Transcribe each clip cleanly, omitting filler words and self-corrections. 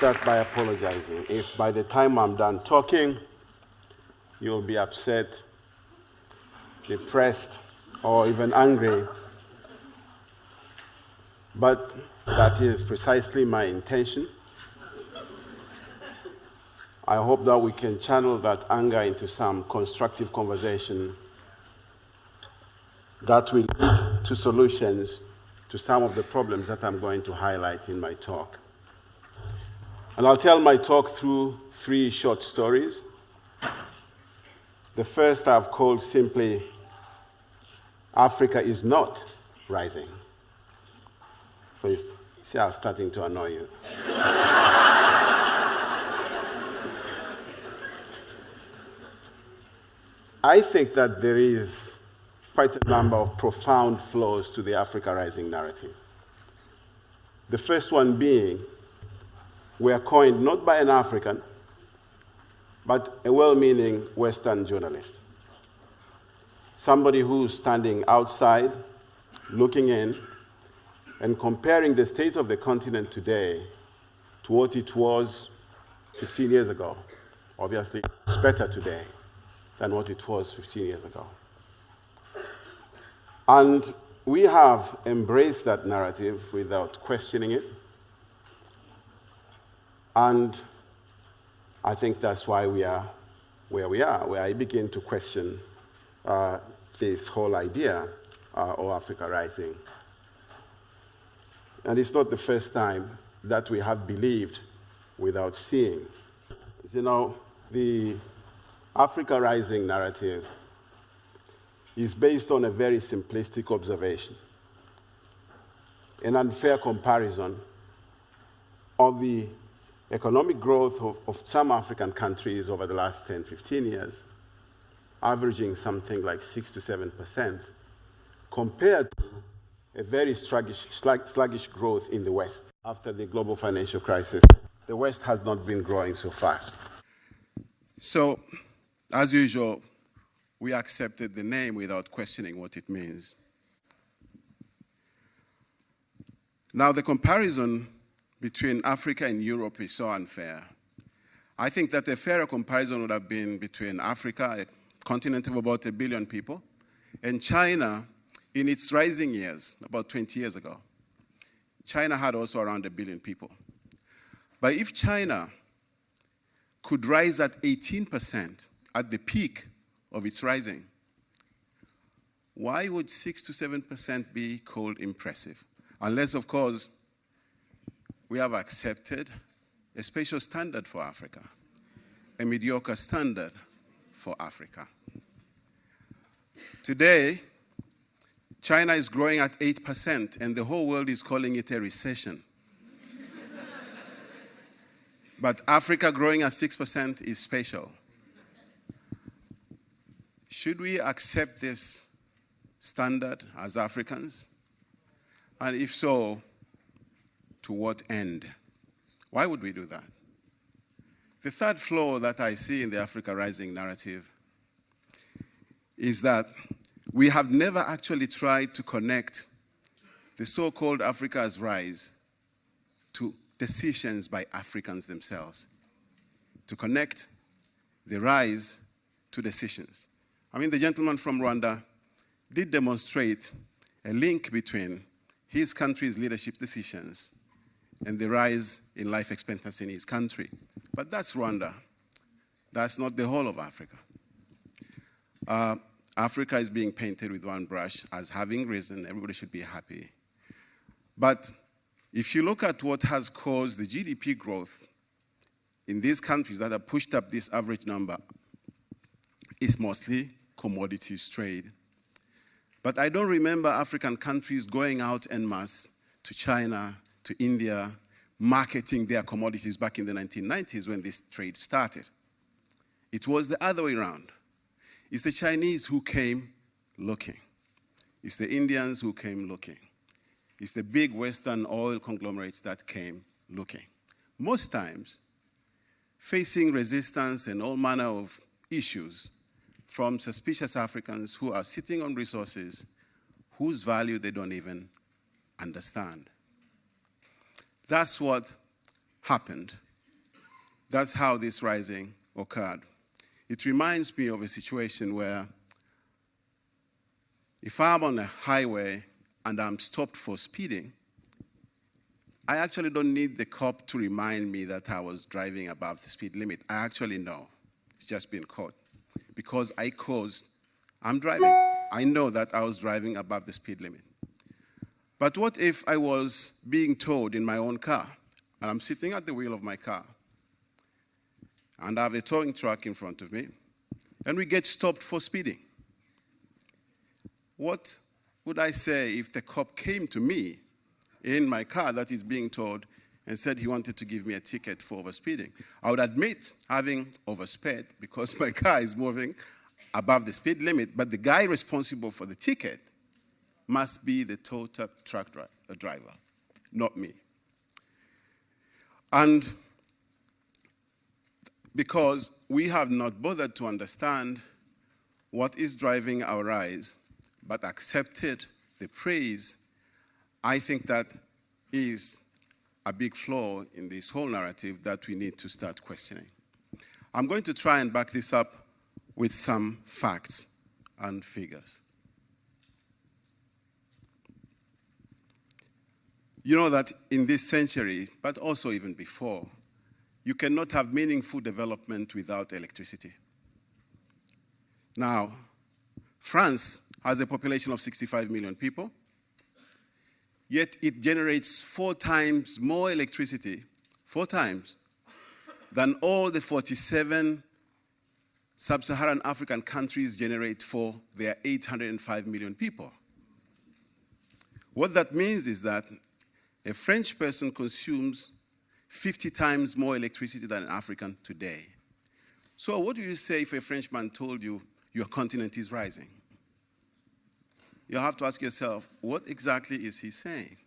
start by apologizing. If by the time I'm done talking, you'll be upset, depressed, or even angry. But that is precisely my intention. I hope that we can channel that anger into some constructive conversation that will lead to solutions to some of the problems that I'm going to highlight in my talk. And I'll tell my talk through 3 short stories. The first I've called simply, Africa is not rising. So you see how it's starting to annoy you. I think that there is quite a number of profound flaws to the Africa rising narrative. The first one being, were coined not by an African, but a well-meaning Western journalist. Somebody who's standing outside, looking in, and comparing the state of the continent today to what it was 15 years ago. Obviously, it's better today than what it was 15 years ago. And we have embraced that narrative without questioning it. And I think that's why we are where we are, where I begin to question this whole idea of Africa rising. And it's not the first time that we have believed without seeing. You know, the Africa rising narrative is based on a very simplistic observation, an unfair comparison of the economic growth of some African countries over the last 10, 15 years, averaging something like 6 to 7%, compared to a very sluggish growth in the West. After the global financial crisis, the West has not been growing so fast. So, as usual, we accepted the name without questioning what it means. Now, the comparison between Africa and Europe is so unfair. I think that a fairer comparison would have been between Africa, a continent of about 1 billion people, and China in its rising years, about 20 years ago. China had also around 1 billion people. But if China could rise at 18% at the peak of its rising, why would 6 to 7% be called impressive? Unless, of course, we have accepted a special standard for Africa, a mediocre standard for Africa. Today, China is growing at 8%, and the whole world is calling it a recession. But Africa growing at 6% is special. Should we accept this standard as Africans? And if so, to what end? Why would we do that? The third flaw that I see in the Africa rising narrative is that we have never actually tried to connect the so-called Africa's rise to decisions by Africans themselves, to connect the rise to decisions. I mean, the gentleman from Rwanda did demonstrate a link between his country's leadership decisions and the rise in life expectancy in his country. But that's Rwanda. That's not the whole of Africa. Africa is being painted with one brush as having risen. Everybody should be happy. But if you look at what has caused the GDP growth in these countries that have pushed up this average number, it's mostly commodities trade. But I don't remember African countries going out en masse to China, to India, marketing their commodities back in the 1990s when this trade started. It was the other way around. It's the Chinese who came looking. It's the Indians who came looking. It's the big Western oil conglomerates that came looking. Most times, facing resistance and all manner of issues from suspicious Africans who are sitting on resources whose value they don't even understand. That's what happened That's how this rising occurred. It reminds me of a situation where if I'm on a highway and I'm stopped for speeding, I actually don't need the cop to remind me that I was driving above the speed limit. I actually know. It's just been caught. Because I'm driving. I know that I was driving above the speed limit. But what if I was being towed in my own car, and I'm sitting at the wheel of my car, and I have a towing truck in front of me, and we get stopped for speeding? What would I say if the cop came to me in my car that is being towed and said he wanted to give me a ticket for overspeeding? I would admit having oversped because my car is moving above the speed limit, but the guy responsible for the ticket must be the tow truck driver, not me. And because we have not bothered to understand what is driving our rise, but accepted the praise, I think that is a big flaw in this whole narrative that we need to start questioning. I'm going to try and back this up with some facts and figures. You know that in this century, but also even before, you cannot have meaningful development without electricity. Now, France has a population of 65 million people, yet it generates 4 times more electricity, 4 times, than all the 47 sub-Saharan African countries generate for their 805 million people. What that means is that a French person consumes 50 times more electricity than an African today. So what do you say if a Frenchman told you your continent is rising? You have to ask yourself, what exactly is he saying?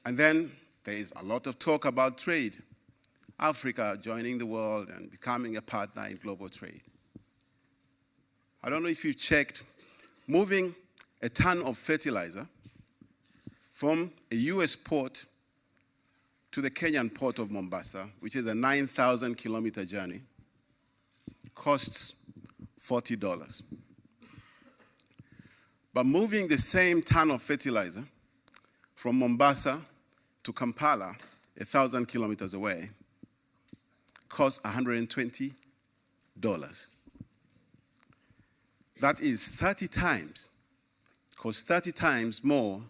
And then there is a lot of talk about trade. Africa joining the world and becoming a partner in global trade. I don't know if you checked, moving a ton of fertilizer from a US port to the Kenyan port of Mombasa, which is a 9,000-kilometer journey, costs $40. But moving the same ton of fertilizer from Mombasa to Kampala, 1,000 kilometers away, costs $120. That is 30 times, costs 30 times more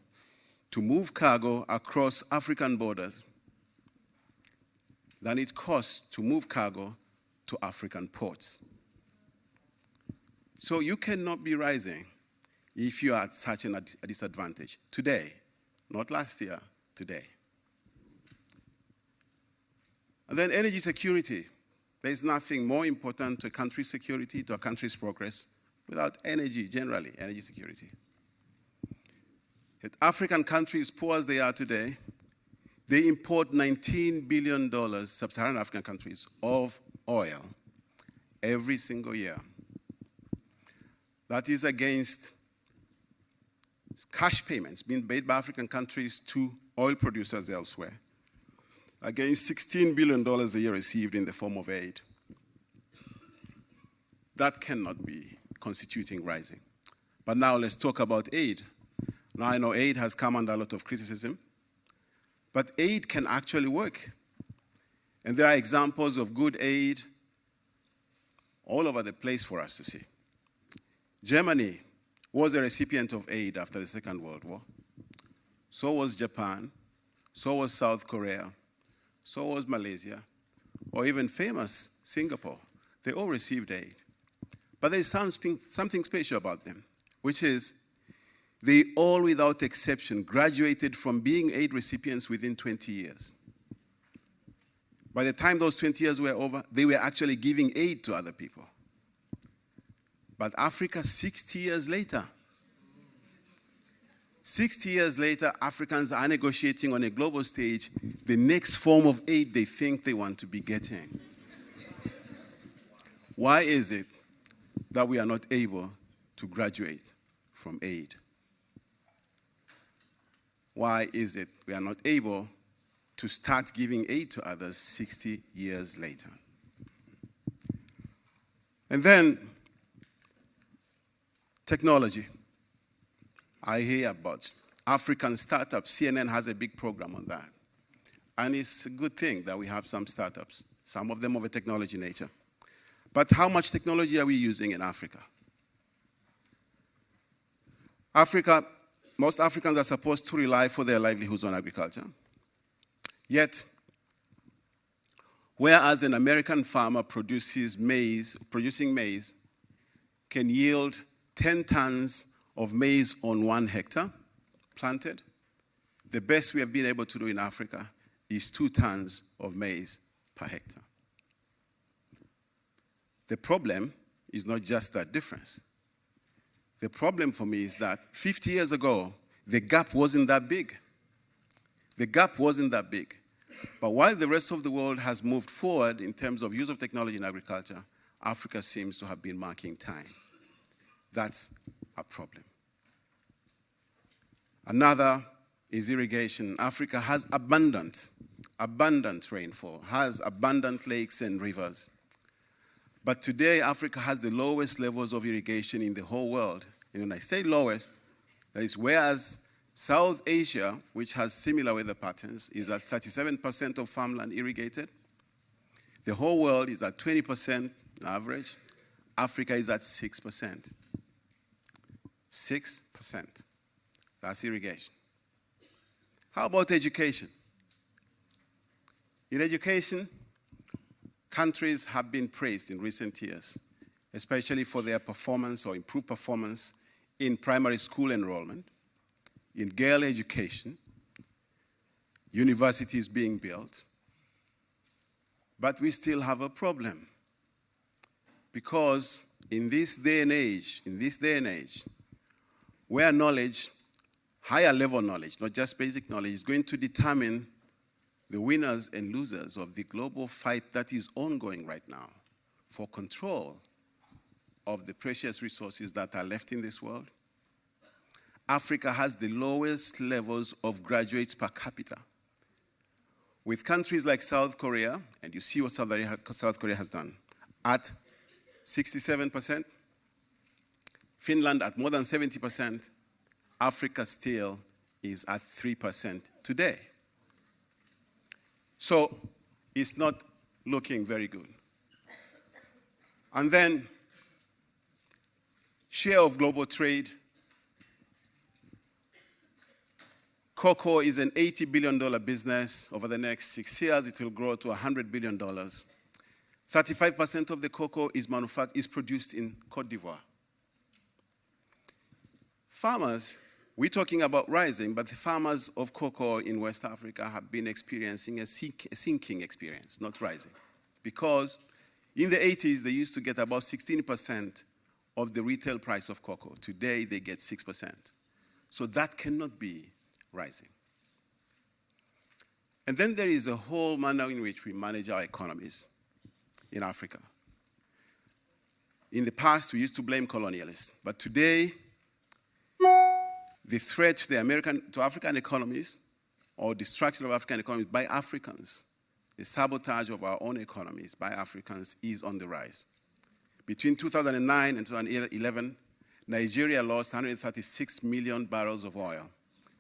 to move cargo across African borders than it costs to move cargo to African ports. So you cannot be rising if you are at such a disadvantage today, not last year, today. And then energy security. There is nothing more important to a country's security, to a country's progress, without energy, generally, energy security. Yet African countries, poor as they are today, they import $19 billion, sub-Saharan African countries, of oil every single year. That is against cash payments being made by African countries to oil producers elsewhere, against $16 billion a year received in the form of aid. That cannot be constituting rising. But now let's talk about aid. Now I know aid has come under a lot of criticism, but aid can actually work. And there are examples of good aid all over the place for us to see. Germany was a recipient of aid after the Second World War. So was Japan, so was South Korea, so was Malaysia, or even famous Singapore. They all received aid. But there's something special about them, which is they all, without exception, graduated from being aid recipients within 20 years. By the time those 20 years were over, they were actually giving aid to other people. But Africa, 60 years later, 60 years later, Africans are negotiating on a global stage the next form of aid they think they want to be getting. Why is it that we are not able to graduate from aid? Why is it we are not able to start giving aid to others 60 years later. And then, technology. I hear about African startups. CNN has a big program on that. And it's a good thing that we have some startups, some of them of a technology nature. But how much technology are we using in Africa? Most Africans are supposed to rely for their livelihoods on agriculture. Yet, whereas an American farmer producing maize can yield 10 tons of maize on 1 hectare planted, the best we have been able to do in Africa is 2 tons of maize per hectare. The problem is not just that difference. The problem for me is that 50 years ago, the gap wasn't that big. The gap wasn't that big. But while the rest of the world has moved forward in terms of use of technology in agriculture, Africa seems to have been marking time. That's a problem. Another is irrigation. Africa has abundant rainfall, has abundant lakes and rivers. But today, Africa has the lowest levels of irrigation in the whole world. And when I say lowest, that is whereas South Asia, which has similar weather patterns, is at 37% of farmland irrigated. The whole world is at 20% on average. Africa is at 6%. 6%. That's irrigation. How about education? In education, countries have been praised in recent years, especially for their performance or improved performance in primary school enrollment, in girl education, universities being built. But we still have a problem, because in this day and age, where knowledge, higher level knowledge, not just basic knowledge, is going to determine the winners and losers of the global fight that is ongoing right now for control of the precious resources that are left in this world, Africa has the lowest levels of graduates per capita. With countries like South Korea, and you see what South Korea has done, at 67%, Finland at more than 70%, Africa still is at 3% today. So it's not looking very good. And then, share of global trade. Cocoa is an $80 billion business. Over the next 6 years, it will grow to $100 billion. 35% of the cocoa is produced in Cote d'Ivoire. Farmers, we're talking about rising, but the farmers of cocoa in West Africa have been experiencing a sinking experience, not rising. Because in the 80s, they used to get about 16% of the retail price of cocoa. Today, they get 6%. So that cannot be rising. And then there is a whole manner in which we manage our economies in Africa. In the past, we used to blame colonialists, but today, the threat to African economies, or destruction of African economies by Africans, the sabotage of our own economies by Africans, is on the rise. Between 2009 and 2011, Nigeria lost 136 million barrels of oil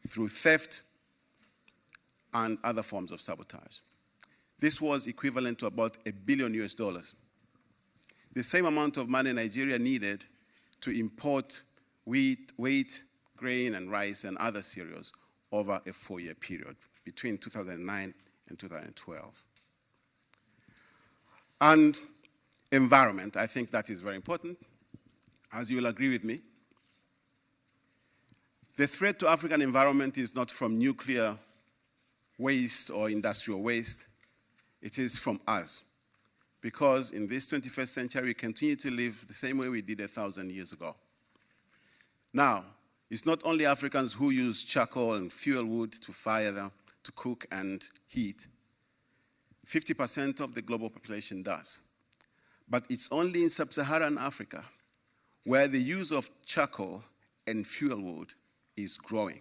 through theft and other forms of sabotage. This was equivalent to about $1 billion US. The same amount of money Nigeria needed to import wheat, grain, and rice and other cereals over a 4-year period between 2009 and 2012. And environment, I think that is very important. As you will agree with me, the threat to African environment is not from nuclear waste or industrial waste. It is from us. Because in this 21st century, we continue to live the same way we did 1,000 years ago. Now, it's not only Africans who use charcoal and fuel wood to fire them, to cook and heat. 50% of the global population does. But it's only in sub-Saharan Africa where the use of charcoal and fuel wood is growing.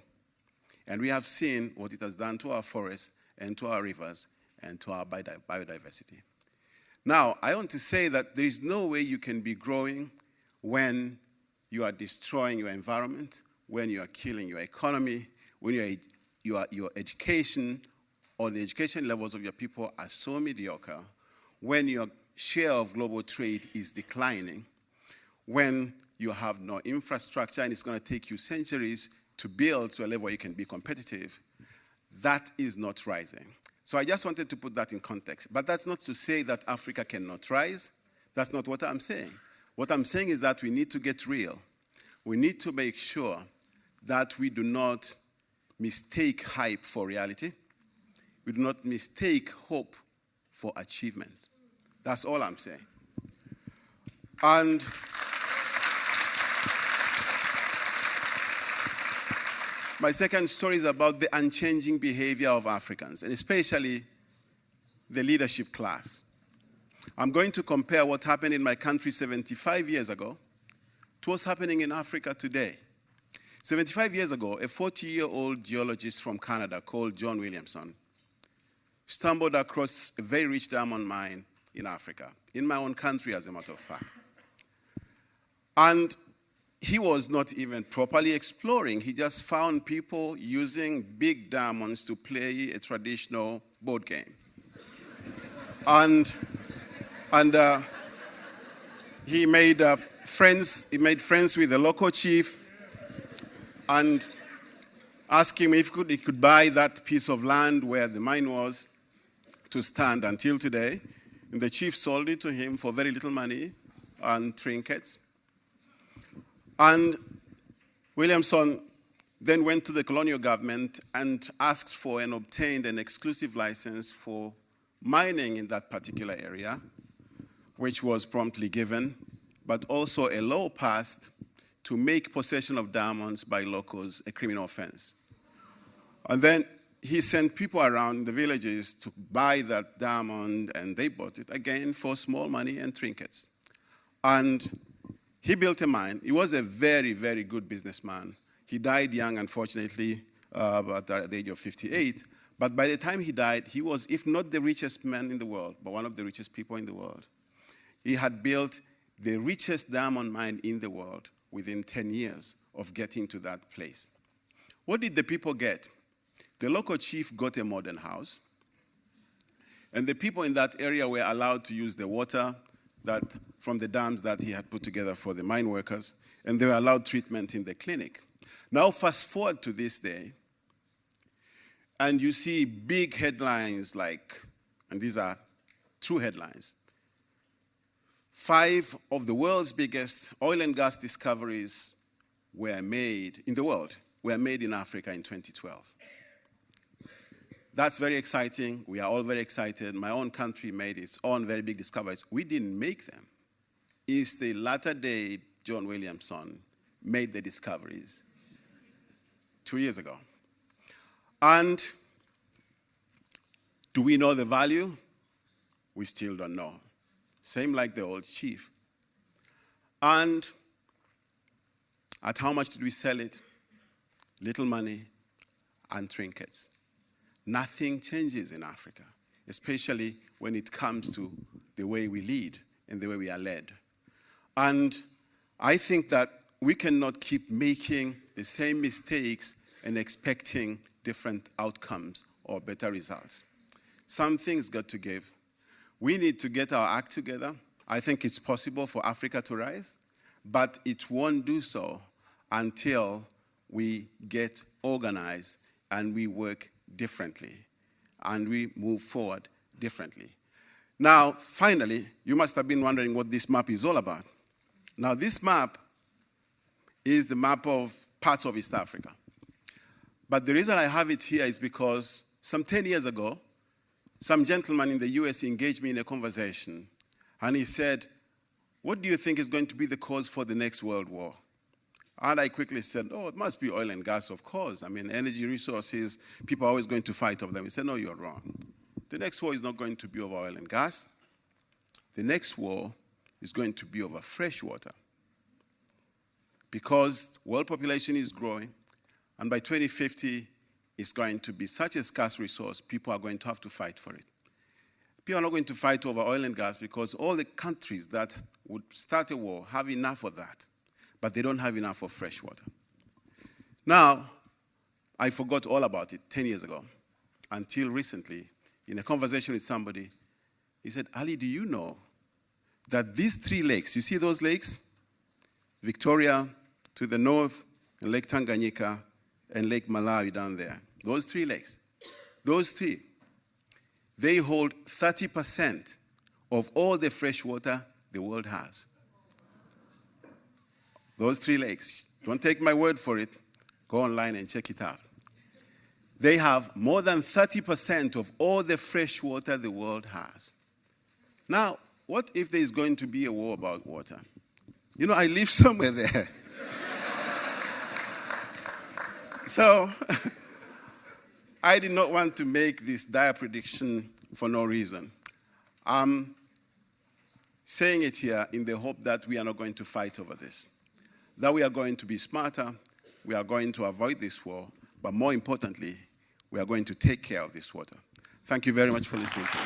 And we have seen what it has done to our forests and to our rivers and to our biodiversity. Now, I want to say that there is no way you can be growing when you are destroying your environment, when you are killing your economy, when your education or the education levels of your people are so mediocre, when your share of global trade is declining, when you have no infrastructure and it's going to take you centuries to build to a level where you can be competitive. That is not rising. So I just wanted to put that in context. But that's not to say that Africa cannot rise. That's not what I'm saying. What I'm saying is that we need to get real. We need to make sure that we do not mistake hype for reality. We do not mistake hope for achievement. That's all I'm saying. And my second story is about the unchanging behavior of Africans, and especially the leadership class. I'm going to compare what happened in my country 75 years ago to what's happening in Africa today. 75 years ago, a 40-year-old geologist from Canada called John Williamson stumbled across a very rich diamond mine in Africa, in my own country, as a matter of fact. And he was not even properly exploring. He just found people using big diamonds to play a traditional board game. And he made friends with the local chief and asked him if he could buy that piece of land where the mine was to stand until today. And the chief sold it to him for very little money and trinkets. And Williamson then went to the colonial government and asked for and obtained an exclusive license for mining in that particular area, which was promptly given, but also a law passed to make possession of diamonds by locals a criminal offense. And then he sent people around the villages to buy that diamond, and they bought it again for small money and trinkets. And he built a mine. He was a very, very good businessman. He died young, unfortunately, at the age of 58. But by the time he died, he was, if not the richest man in the world, but one of the richest people in the world. He had built the richest diamond mine in the world within 10 years of getting to that place. What did the people get? The local chief got a modern house, and the people in that area were allowed to use the water from the dams that he had put together for the mine workers, and they were allowed treatment in the clinic. Now fast forward to this day, and you see big headlines like, and these are true headlines, 5 of the world's biggest oil and gas discoveries were made in the world, were made in Africa in 2012. That's very exciting. We are all very excited. My own country made its own very big discoveries. We didn't make them. It's the latter day John Williamson made the discoveries 2 years ago. And do we know the value? We still don't know. Same like the old chief. And at how much did we sell it? Little money and trinkets. Nothing changes in Africa, especially when it comes to the way we lead and the way we are led. And I think that we cannot keep making the same mistakes and expecting different outcomes or better results. Something's got to give. We need to get our act together. I think it's possible for Africa to rise, but it won't do so until we get organized and we work differently, and we move forward differently. Now, finally, you must have been wondering what this map is all about. Now, this map is the map of parts of East Africa. But the reason I have it here is because some 10 years ago, some gentleman in the US engaged me in a conversation, and he said, "What do you think is going to be the cause for the next world war?" And I quickly said, "Oh, it must be oil and gas, of course. I mean, energy resources, people are always going to fight over them." He said, "No, you're wrong. The next war is not going to be over oil and gas. The next war is going to be over fresh water. Because world population is growing, and by 2050, is going to be such a scarce resource, people are going to have to fight for it. People are not going to fight over oil and gas because all the countries that would start a war have enough of that, but they don't have enough of fresh water. Now, I forgot all about it 10 years ago, until recently, in a conversation with somebody, he said, Ali, do you know that these 3 lakes, you see those lakes? Victoria to the north, and Lake Tanganyika, and Lake Malawi down there. Those 3 lakes, those 3, they hold 30% of all the fresh water the world has. Those 3 lakes, don't take my word for it, go online and check it out. They have more than 30% of all the fresh water the world has. Now, what if there is going to be a war about water? You know, I live somewhere there. So, I did not want to make this dire prediction for no reason. I'm saying it here in the hope that we are not going to fight over this, that we are going to be smarter, we are going to avoid this war, but more importantly, we are going to take care of this water. Thank you very much for listening to me.